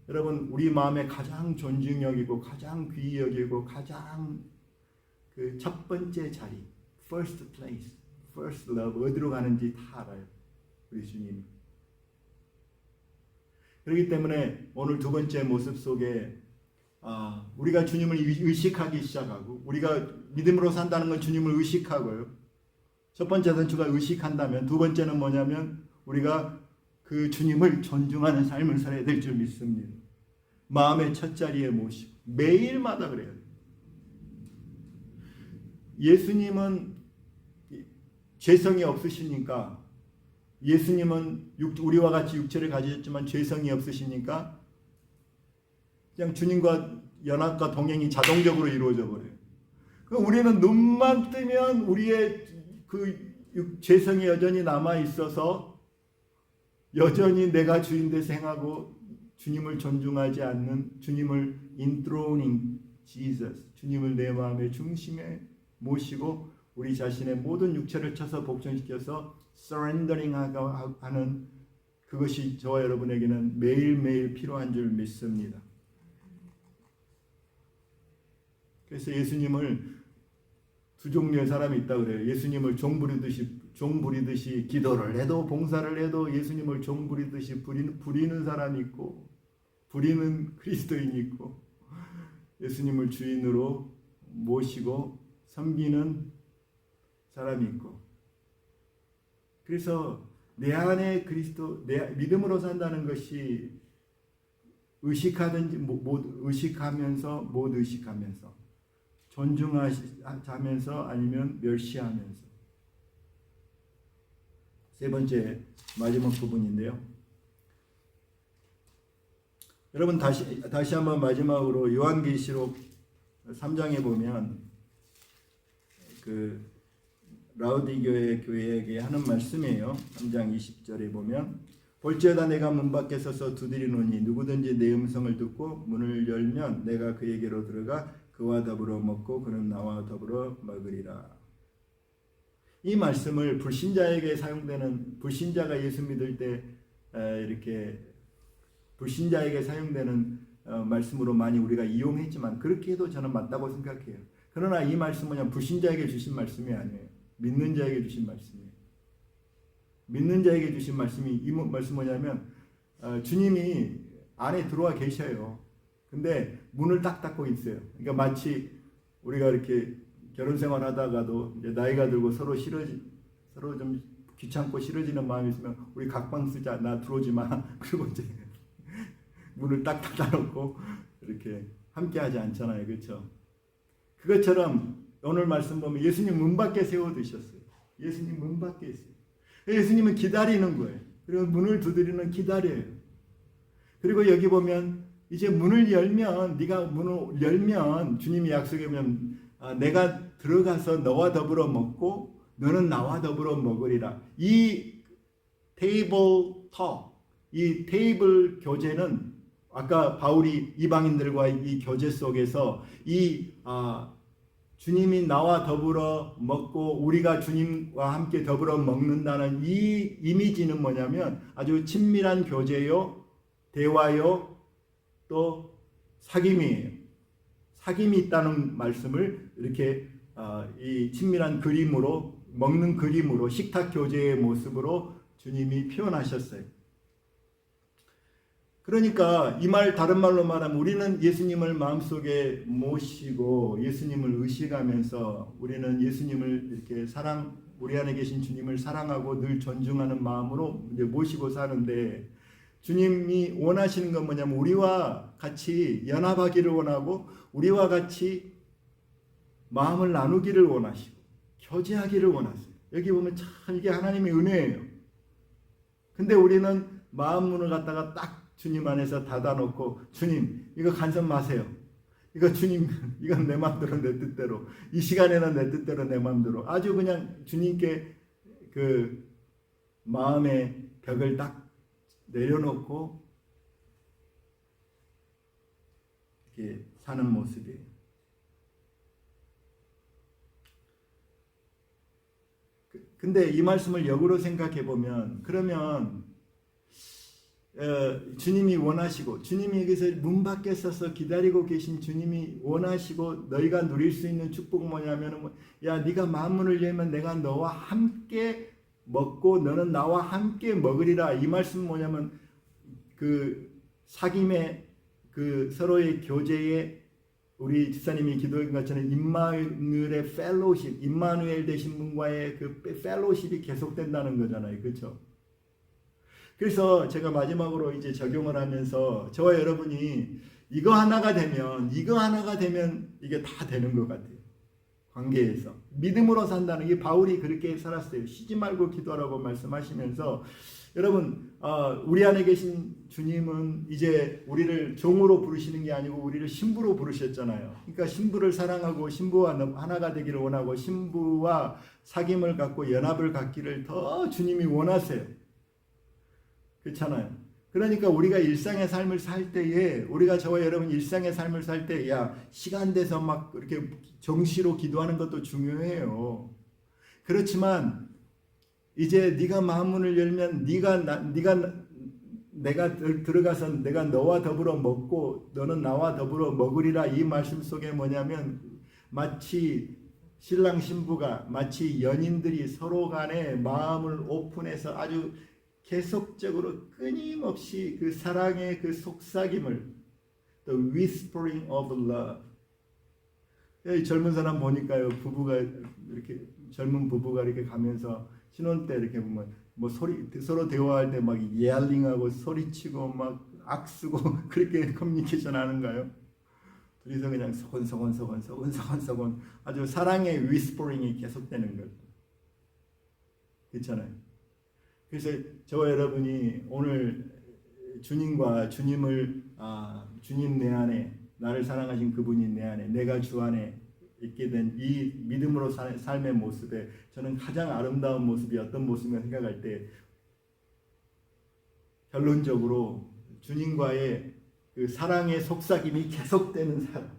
여러분 우리 마음에 가장 존중 여기고 가장 귀히 여기고 가장 그 첫 번째 자리 first place, first love 어디로 가는지 다 알아요. 우리 주님. 그렇기 때문에 오늘 두 번째 모습 속에 우리가 주님을 의식하기 시작하고 우리가 믿음으로 산다는 건 주님을 의식하고요. 첫 번째 단추가 의식한다면 두 번째는 뭐냐면 우리가 그 주님을 존중하는 삶을 살아야 될 줄 믿습니다. 마음의 첫 자리에 모시고 매일마다 그래요. 예수님은 죄성이 없으시니까 예수님은 우리와 같이 육체를 가지셨지만 죄성이 없으시니까 그냥 주님과 연합과 동행이 자동적으로 이루어져 버려요. 우리는 눈만 뜨면 우리의 그 죄성이 여전히 남아 있어서 여전히 내가 주인 돼서 행하고 주님을 존중하지 않는 주님을 enthroning Jesus 주님을 내 마음의 중심에 모시고 우리 자신의 모든 육체를 쳐서 복종시켜서 surrendering 하는 그것이 저와 여러분에게는 매일매일 필요한 줄 믿습니다. 그래서 예수님을 두 종류의 사람이 있다고 그래요. 예수님을 종 부리듯이 기도를 해도 봉사를 해도 예수님을 종 부리듯이 부리는 사람이 있고, 부리는 그리스도인이 있고, 예수님을 주인으로 모시고 섬기는 사람이 있고. 그래서 내 안에 그리스도, 내 믿음으로 산다는 것이 의식하든지 의식하면서 못 의식하면서, 존중하면서 아니면 멸시하면서. 세 번째 마지막 부분인데요. 여러분 다시 한번 마지막으로 요한계시록 3장에 보면 그 라우디게아 교회에게 하는 말씀이에요. 3장 20절에 보면 볼지어다 내가 문 밖에 서서 두드리노니 누구든지 내 음성을 듣고 문을 열면 내가 그에게로 들어가 그와 더불어 먹고 그는 나와 더불어 먹으리라. 이 말씀을 불신자에게 사용되는, 불신자가 예수 믿을 때 이렇게 불신자에게 사용되는 말씀으로 많이 우리가 이용했지만 그렇게 해도 저는 맞다고 생각해요. 그러나 이 말씀은 불신자에게 주신 말씀이 아니에요. 믿는 자에게 주신 말씀이에요. 믿는 자에게 주신 말씀이, 이 말씀 뭐냐면 주님이 안에 들어와 계셔요. 근데 문을 딱 닫고 있어요. 그러니까 마치 우리가 이렇게 결혼 생활 하다가도 이제 나이가 들고 서로 좀 귀찮고 싫어지는 마음이 있으면 우리 각방 쓰자, 나 들어오지 마. 그리고 이제 문을 딱 닫아놓고 이렇게 함께하지 않잖아요, 그렇죠? 그것처럼 오늘 말씀 보면 예수님 문 밖에 세워두셨어요. 예수님 문 밖에 있어요. 예수님은 기다리는 거예요. 그리고 문을 두드리는 기다려요. 그리고 여기 보면 이제 문을 열면, 네가 문을 열면 주님이 약속하면 내가 들어가서 너와 더불어 먹고 너는 나와 더불어 먹으리라. 이 테이블 톡, 이 테이블 교제는 아까 바울이 이방인들과 이 교제 속에서 이 주님이 나와 더불어 먹고 우리가 주님과 함께 더불어 먹는다는 이 이미지는 뭐냐면 아주 친밀한 교제요, 대화요, 또 사귐이에요. 사귐이 있다는 말씀을 이렇게 이 친밀한 그림으로, 먹는 그림으로, 식탁 교제의 모습으로 주님이 표현하셨어요. 그러니까 이 말, 다른 말로 말하면 우리는 예수님을 마음속에 모시고 예수님을 의식하면서 우리는 예수님을 이렇게 우리 안에 계신 주님을 사랑하고 늘 존중하는 마음으로 이제 모시고 사는데, 주님이 원하시는 건 뭐냐면 우리와 같이 연합하기를 원하고 우리와 같이 마음을 나누기를 원하시고 교제하기를 원하세요. 여기 보면 참 이게 하나님의 은혜예요. 근데 우리는 마음 문을 갖다가 딱 주님 안에서 닫아놓고, 주님 이거 간섭 마세요. 이거 주님, 이건 내 마음대로 내 뜻대로, 이 시간에는 내 뜻대로 내 마음대로, 아주 그냥 주님께 그 마음의 벽을 딱 내려놓고 이렇게 사는 모습이에요. 근데 이 말씀을 역으로 생각해 보면, 그러면 주님이 원하시고, 주님이 여기서 문 밖에 서서 기다리고 계신 주님이 원하시고 너희가 누릴 수 있는 축복은 뭐냐면, 야 네가 마음문을 열면 내가 너와 함께 먹고 너는 나와 함께 먹으리라. 이 말씀은 뭐냐면 그 사귐의 그 서로의 교제에, 우리 집사님이 기도한 것처럼 임마누엘의 펠로십, 임마누엘 되신 분과의 그 펠로십이 계속된다는 거잖아요, 그렇죠? 그래서 제가 마지막으로 이제 적용을 하면서 저와 여러분이 이거 하나가 되면 이게 다 되는 것 같아요. 관계에서 믿음으로 산다는 게, 바울이 그렇게 살았어요. 쉬지 말고 기도하라고 말씀하시면서, 여러분 우리 안에 계신 주님은 이제 우리를 종으로 부르시는 게 아니고 우리를 신부로 부르셨잖아요. 그러니까 신부를 사랑하고 신부와 하나가 되기를 원하고 신부와 사귐을 갖고 연합을 갖기를 더 주님이 원하세요. 그렇잖아요. 그러니까 우리가 일상의 삶을 살 때에, 우리가 저와 여러분 일상의 삶을 살 때, 야 시간 돼서 막 이렇게 정시로 기도하는 것도 중요해요. 그렇지만 이제 네가 마음문을 열면 네가 내가 들어가서 내가 너와 더불어 먹고 너는 나와 더불어 먹으리라. 이 말씀 속에 뭐냐면 마치 신랑 신부가 마치 연인들이 서로 간에 마음을 오픈해서 아주 계속적으로 끊임없이 그 사랑의 그 속삭임을 The whispering of love. 이 젊은 사람 보니까요, 부부가 이렇게 젊은 부부가 이렇게 가면서 신혼 때 이렇게 보면 뭐 소리 서로 대화할 때 막 예알링하고 소리치고 막 악쓰고 그렇게 커뮤니케이션 하는가요? 둘이서 그냥 서곤서곤 아주 사랑의 위스퍼링이 계속되는 것. 그렇잖아요. 그래서 저와 여러분이 오늘 주님과 주님을 주님 내 안에 나를 사랑하신 그분이 내 안에 내가 주 안에 있게 된 이 믿음으로 삶의 모습에 저는 가장 아름다운 모습이 어떤 모습인가 생각할 때 결론적으로 주님과의 그 사랑의 속삭임이 계속되는 사람.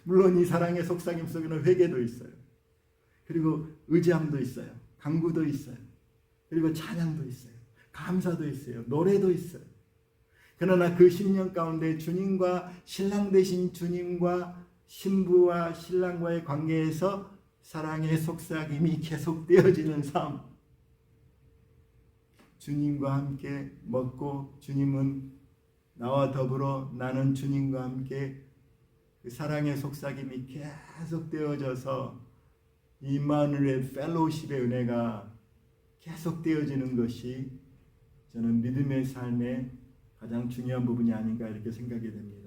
물론 이 사랑의 속삭임 속에는 회개도 있어요. 그리고 의지함도 있어요. 간구도 있어요. 그리고 찬양도 있어요. 감사도 있어요. 노래도 있어요. 그러나 그 10년 가운데 주님과 신랑 되신 주님과 신부와 신랑과의 관계에서 사랑의 속삭임이 계속되어지는 삶. 주님과 함께 먹고 주님은 나와 더불어 나는 주님과 함께 그 사랑의 속삭임이 계속되어져서 임마누엘의 펠로우십의 은혜가 계속되어지는 것이 저는 믿음의 삶의 가장 중요한 부분이 아닌가 이렇게 생각이 됩니다.